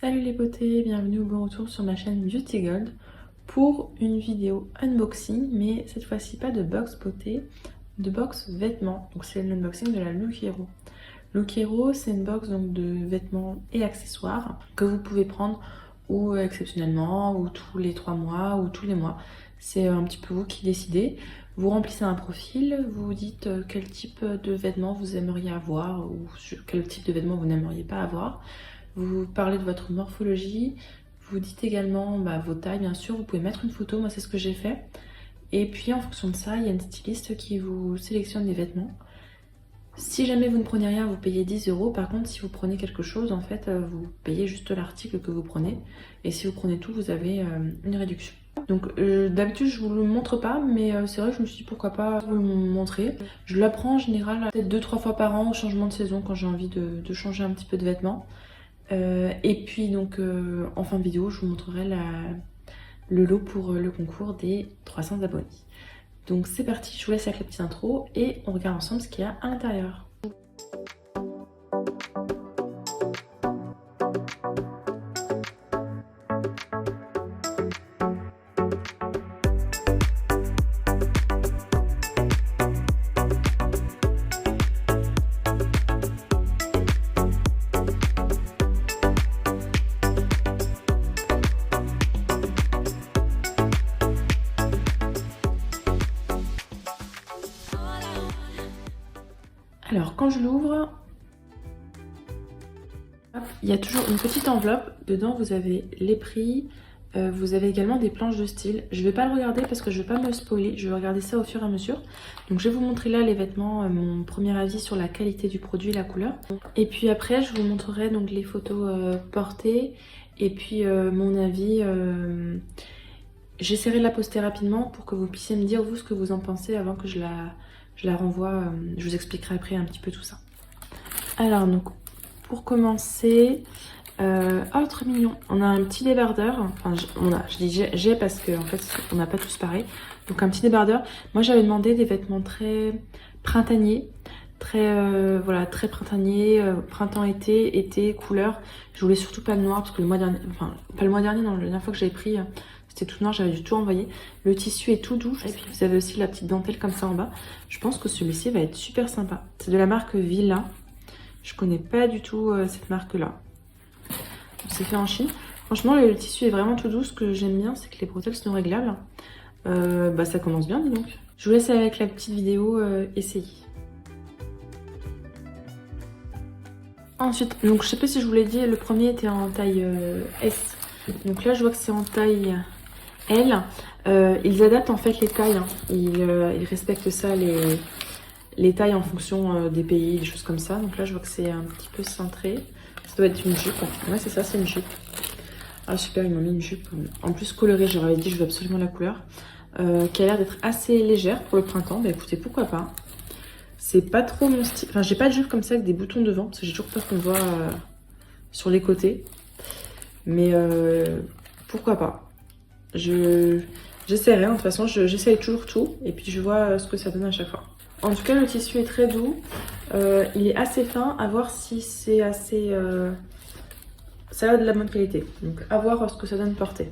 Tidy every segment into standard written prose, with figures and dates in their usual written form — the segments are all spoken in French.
Salut les beautés, bienvenue au bon retour sur ma chaîne Beauty Gold pour une vidéo unboxing, mais cette fois-ci pas de box beauté, de box vêtements. Donc c'est l'unboxing de la Look Hero. Look Hero, c'est une box donc de vêtements et accessoires que vous pouvez prendre ou exceptionnellement, ou tous les 3 mois, ou tous les mois. C'est un petit peu vous qui décidez. Vous remplissez un profil, vous dites quel type de vêtements vous aimeriez avoir ou quel type de vêtements vous n'aimeriez pas avoir. Vous parlez de votre morphologie, vous dites également vos tailles bien sûr, vous pouvez mettre une photo, moi c'est ce que j'ai fait. Et puis en fonction de ça, il y a une styliste qui vous sélectionne des vêtements. Si jamais vous ne prenez rien, vous payez 10 €. Par contre, si vous prenez quelque chose, en fait, vous payez juste l'article que vous prenez. Et si vous prenez tout, vous avez une réduction. Donc d'habitude, je vous le montre pas, mais c'est vrai que je me suis dit pourquoi pas vous le montrer. Je l'apprends en général peut-être 2-3 fois par an au changement de saison quand j'ai envie de changer un petit peu de vêtements. Et puis donc en fin de vidéo, je vous montrerai le lot pour le concours des 300 abonnés. Donc c'est parti, je vous laisse avec la petite intro et on regarde ensemble ce qu'il y a à l'intérieur. Alors quand je l'ouvre, il y a toujours une petite enveloppe. Dedans vous avez les prix, vous avez également des planches de style. Je ne vais pas le regarder parce que je ne vais pas me spoiler, je vais regarder ça au fur et à mesure. Donc je vais vous montrer là les vêtements, mon premier avis sur la qualité du produit et la couleur. Et puis après je vous montrerai donc les photos portées et puis mon avis. J'essaierai de la poster rapidement pour que vous puissiez me dire vous ce que vous en pensez avant que je la renvoie. Je vous expliquerai après un petit peu tout ça. Alors donc pour commencer, oh trop mignon, on a un petit débardeur. Enfin je dis j'ai parce que en fait on n'a pas tous pareil. Donc un petit débardeur. Moi j'avais demandé des vêtements très printaniers, très voilà, très printaniers, printemps-été, été, couleur. Je voulais surtout pas le noir parce que le mois dernier, enfin pas le mois dernier, non, la dernière fois que j'avais pris c'était tout noir, j'avais dû tout envoyer. Le tissu est tout doux et puis vous avez aussi la petite dentelle comme ça en bas. Je pense que celui-ci va être super sympa. C'est de la marque Villa. Je connais pas du tout cette marque là. C'est fait en Chine. Franchement le tissu est vraiment tout doux. Ce que j'aime bien c'est que les bretelles sont réglables. Ça commence bien dis donc. Je vous laisse avec la petite vidéo essayer. Ensuite, donc je sais pas si je vous l'ai dit, le premier était en taille S. Donc là je vois que c'est en taille L. Ils adaptent en fait les tailles. Ils respectent ça, les tailles en fonction des pays, des choses comme ça. Donc là je vois que c'est un petit peu cintré. Ça doit être une jupe. Ouais c'est ça, c'est une jupe. Ah super, ils m'ont mis une jupe en plus colorée. J'aurais dit je veux absolument la couleur. Qui a l'air d'être assez légère pour le printemps. Bah écoutez, pourquoi pas. C'est pas trop mon style. Enfin j'ai pas de jupe comme ça avec des boutons devant. Parce que j'ai toujours peur qu'on voit sur les côtés. Mais pourquoi pas. J'essaierai, de toute façon j'essaye toujours tout et puis je vois ce que ça donne à chaque fois. En tout cas le tissu est très doux, il est assez fin, à voir si c'est assez... ça a de la bonne qualité, donc à voir ce que ça donne porter.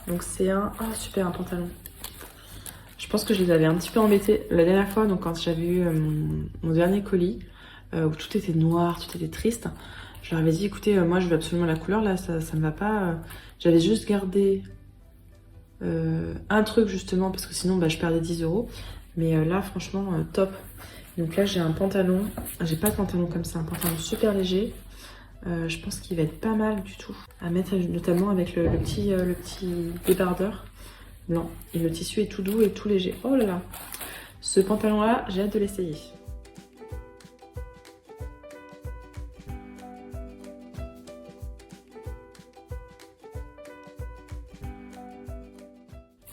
Donc c'est un pantalon. Je pense que je les avais un petit peu embêtés la dernière fois, donc quand j'avais eu mon dernier colis, où tout était noir, tout était triste. Je leur avais dit, écoutez, moi je veux absolument la couleur, là ça me va pas. J'avais juste gardé un truc justement, parce que sinon je perdais 10 €. Mais là franchement, top. Donc là j'ai un pantalon, j'ai pas de pantalon comme ça, un pantalon super léger. Je pense qu'il va être pas mal du tout. À mettre notamment avec le petit débardeur blanc. Et le tissu est tout doux et tout léger. Oh là là, ce pantalon là, j'ai hâte de l'essayer.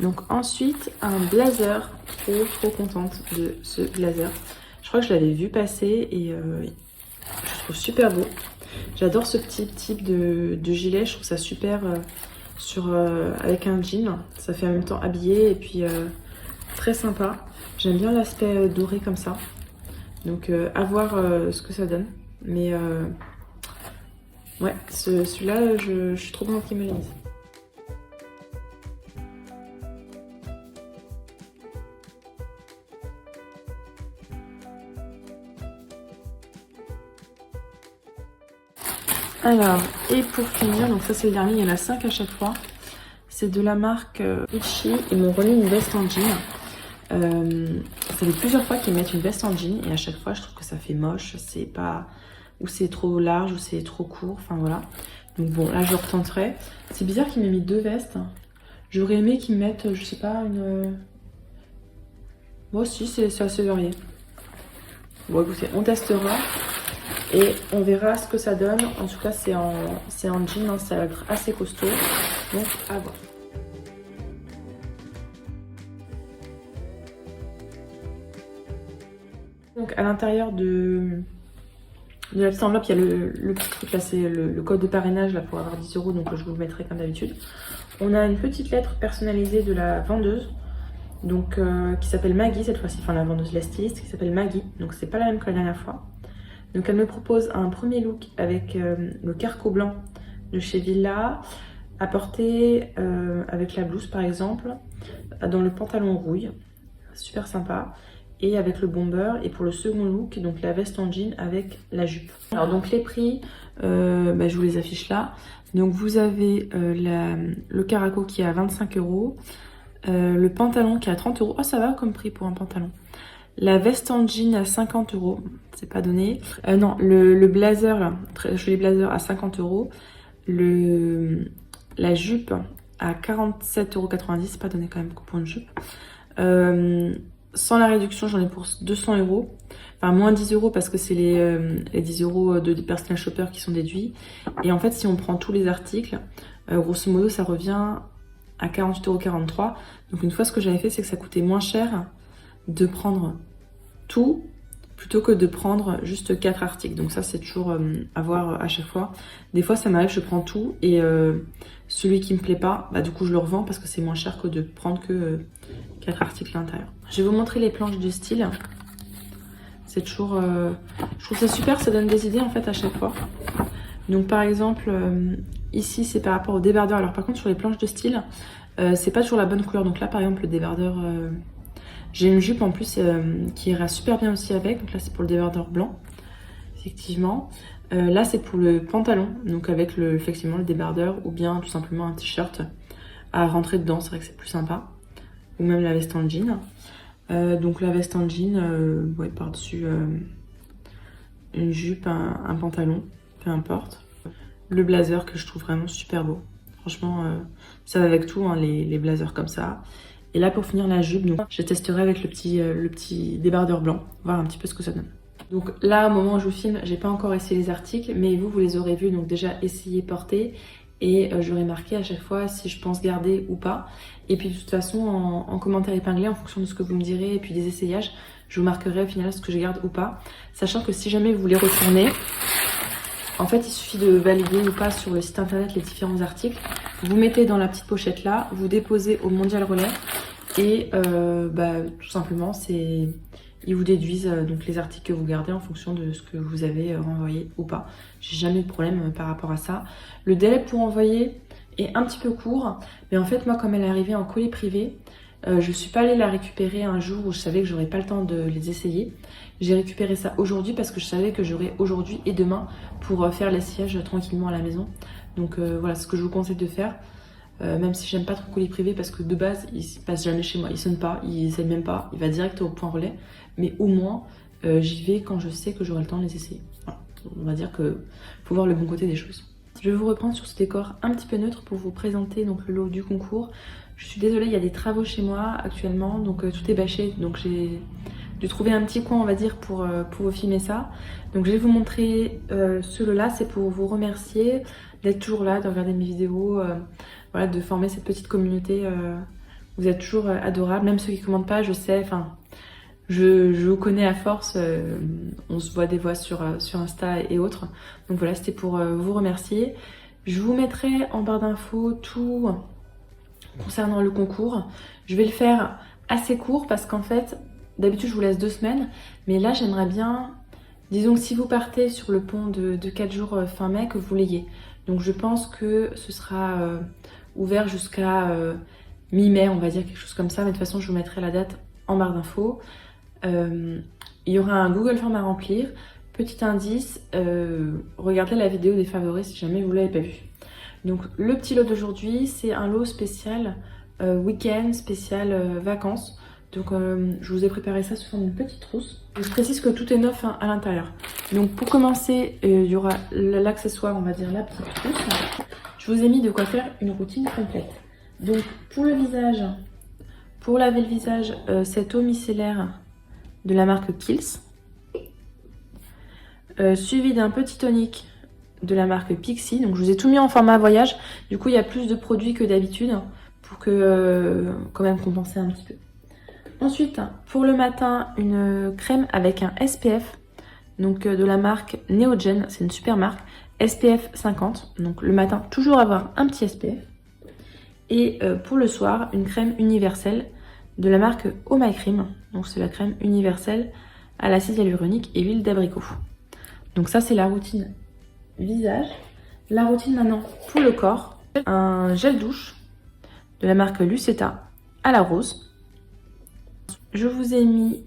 Donc ensuite un blazer, trop contente de ce blazer. Je crois que je l'avais vu passer et je trouve super beau. J'adore ce petit type de gilet, je trouve ça super avec un jean. Ça fait en même temps habillé et puis très sympa. J'aime bien l'aspect doré comme ça. Donc à voir ce que ça donne. Mais ouais, celui-là, je suis trop contente qu'il me le dise. Alors, et pour finir, donc ça c'est le dernier, il y en a 5 à chaque fois. C'est de la marque Gucci. Ils m'ont remis une veste en jean. Ça fait plusieurs fois qu'ils mettent une veste en jean et à chaque fois je trouve que ça fait moche. C'est pas... ou c'est trop large ou c'est trop court, enfin voilà. Donc bon, là je retenterai. C'est bizarre qu'ils m'aient mis 2 vestes. J'aurais aimé qu'ils me mettent, je sais pas, une... Moi aussi, c'est assez varié. Bon écoutez, on testera. Et on verra ce que ça donne. En tout cas, c'est en jean, hein, ça va être assez costaud. Donc, à voir. Donc, à l'intérieur de la petite enveloppe, il y a le petit truc là, c'est le code de parrainage là, pour avoir 10 €. Donc, je vous le mettrai comme d'habitude. On a une petite lettre personnalisée de la vendeuse. Donc, qui s'appelle Maggie cette fois-ci. Enfin, la vendeuse, la styliste qui s'appelle Maggie. Donc, c'est pas la même que la dernière fois. Donc elle me propose un premier look avec le carco blanc de chez Villa, à porter avec la blouse par exemple, dans le pantalon rouille, super sympa, et avec le bomber. Et pour le second look, donc la veste en jean avec la jupe. Alors donc les prix, je vous les affiche là. Donc vous avez le caraco qui est à 25 €, le pantalon qui est à 30 €. Oh ça va comme prix pour un pantalon. La veste en jean à 50 €, c'est pas donné. Non, le blazer, là, très joli blazer à 50 €. La jupe à 47,90 €, c'est pas donné quand même pour une jupe. Sans la réduction, j'en ai pour 200 €. Enfin, moins 10 € parce que c'est les 10 € de personal shopper qui sont déduits. Et en fait, si on prend tous les articles, grosso modo, ça revient à 48,43 €. Donc une fois, ce que j'avais fait, c'est que ça coûtait moins cher de prendre tout plutôt que de prendre juste 4 articles. Donc ça c'est toujours à voir à chaque fois. Des fois ça m'arrive, je prends tout et celui qui me plaît pas, du coup je le revends parce que c'est moins cher que de prendre que 4 articles à l'intérieur. Je vais vous montrer les planches de style. C'est toujours... je trouve ça super, ça donne des idées en fait à chaque fois. Donc par exemple, ici c'est par rapport au débardeur. Alors par contre sur les planches de style, c'est pas toujours la bonne couleur. Donc là par exemple le débardeur... j'ai une jupe en plus qui ira super bien aussi avec. Donc là c'est pour le débardeur blanc, effectivement. Là c'est pour le pantalon, donc avec effectivement le débardeur ou bien tout simplement un t-shirt à rentrer dedans. C'est vrai que c'est plus sympa. Ou même la veste en jean. Donc la veste en jean, ouais, par-dessus une jupe, un pantalon, peu importe. Le blazer que je trouve vraiment super beau. Franchement, ça va avec tout, hein, les blazers comme ça. Et là pour finir la jupe, donc, je testerai avec le petit débardeur blanc, voir un petit peu ce que ça donne. Donc là au moment où je vous filme, j'ai pas encore essayé les articles, mais vous les aurez vus, donc déjà essayez, porter. Et j'aurai marqué à chaque fois si je pense garder ou pas. Et puis de toute façon en commentaire épinglé, en fonction de ce que vous me direz et puis des essayages, je vous marquerai au final ce que je garde ou pas. Sachant que si jamais vous voulez retourner, en fait il suffit de valider ou pas sur le site internet les différents articles. Vous mettez dans la petite pochette là, vous déposez au Mondial Relais et tout simplement ils vous déduisent donc les articles que vous gardez en fonction de ce que vous avez renvoyé ou pas. J'ai jamais eu de problème par rapport à ça. Le délai pour envoyer est un petit peu court, mais en fait moi comme elle est arrivée en colis privé, je suis pas allée la récupérer un jour où je savais que j'aurais pas le temps de les essayer. J'ai récupéré ça aujourd'hui parce que je savais que j'aurais aujourd'hui et demain pour faire l'essayage tranquillement à la maison. Donc voilà ce que je vous conseille de faire. Même si j'aime pas trop colis privé parce que de base il passe jamais chez moi, il sonne pas, il essaie même pas, il va direct au point relais. Mais au moins j'y vais quand je sais que j'aurai le temps de les essayer. Voilà. On va dire que faut voir le bon côté des choses. Je vais vous reprendre sur ce décor un petit peu neutre pour vous présenter donc le lot du concours. Je suis désolée, il y a des travaux chez moi actuellement, donc tout est bâché, donc j'ai dû trouver un petit coin on va dire pour vous filmer ça. Donc je vais vous montrer ce lot là, c'est pour vous remercier d'être toujours là, de regarder mes vidéos, voilà, de former cette petite communauté. Vous êtes toujours adorables, même ceux qui commentent pas, je sais, enfin je vous connais à force, on se voit des fois sur Insta et autres. Donc voilà, c'était pour vous remercier. Je vous mettrai en barre d'infos tout concernant le concours. Je vais le faire assez court parce qu'en fait, d'habitude je vous laisse 2 semaines, mais là j'aimerais bien, disons que si vous partez sur le pont de 4 jours fin mai, que vous l'ayez. Donc je pense que ce sera ouvert jusqu'à mi-mai, on va dire quelque chose comme ça, mais de toute façon je vous mettrai la date en barre d'infos. Il y aura un Google Form à remplir. Petit indice, regardez la vidéo des favoris si jamais vous ne l'avez pas vu. Donc le petit lot d'aujourd'hui, c'est un lot spécial week-end, spécial vacances. Donc je vous ai préparé ça sous forme d'une petite trousse. Je précise que tout est neuf hein, à l'intérieur. Donc pour commencer, il y aura l'accessoire, on va dire la petite trousse. Je vous ai mis de quoi faire une routine complète. Donc pour le visage, pour laver le visage, cette eau micellaire de la marque Kiehl's. Suivi d'un petit tonique de la marque Pixi. Donc je vous ai tout mis en format voyage. Du coup il y a plus de produits que d'habitude pour que quand même compenser un petit peu. Ensuite pour le matin, une crème avec un SPF. Donc de la marque Neogen, c'est une super marque. SPF 50. Donc le matin toujours avoir un petit SPF. Et pour le soir, une crème universelle de la marque Oh My Cream. Donc c'est la crème universelle à l'acide hyaluronique et huile d'abricot. Donc ça c'est la routine visage. La routine maintenant pour le corps, un gel douche de la marque Lucetta à la rose. Je vous ai mis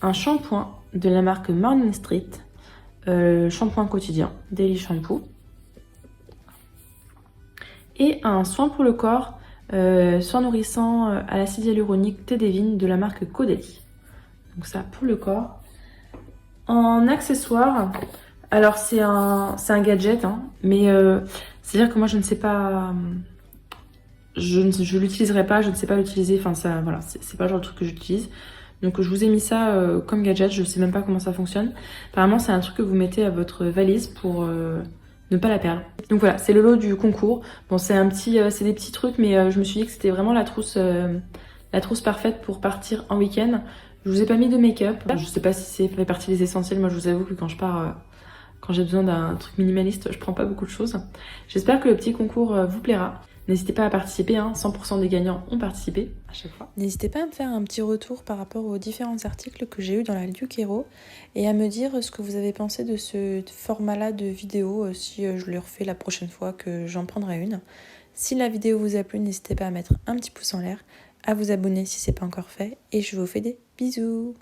un shampoing de la marque Morning Street, shampoing quotidien, Daily Shampoo. Et un soin pour le corps, soin nourrissant à l'acide hyaluronique T-Devine de la marque Caudalie. Donc ça pour le corps. En accessoire, alors c'est un gadget, hein, mais c'est-à-dire que moi je ne sais pas, je l'utiliserai pas, je ne sais pas l'utiliser, enfin ça, voilà, c'est pas le genre de truc que j'utilise. Donc je vous ai mis ça comme gadget, je sais même pas comment ça fonctionne. Apparemment c'est un truc que vous mettez à votre valise pour ne pas la perdre. Donc voilà, c'est le lot du concours. Bon c'est c'est des petits trucs, mais je me suis dit que c'était vraiment la trousse parfaite pour partir en week-end. Je vous ai pas mis de make-up, je sais pas si c'est fait partie des essentiels, moi je vous avoue que quand je pars... Quand j'ai besoin d'un truc minimaliste, je prends pas beaucoup de choses. J'espère que le petit concours vous plaira. N'hésitez pas à participer, hein. 100% des gagnants ont participé à chaque fois. N'hésitez pas à me faire un petit retour par rapport aux différents articles que j'ai eu dans la Luke Hero et à me dire ce que vous avez pensé de ce format-là de vidéo si je le refais la prochaine fois que j'en prendrai une. Si la vidéo vous a plu, n'hésitez pas à mettre un petit pouce en l'air, à vous abonner si ce n'est pas encore fait et je vous fais des bisous.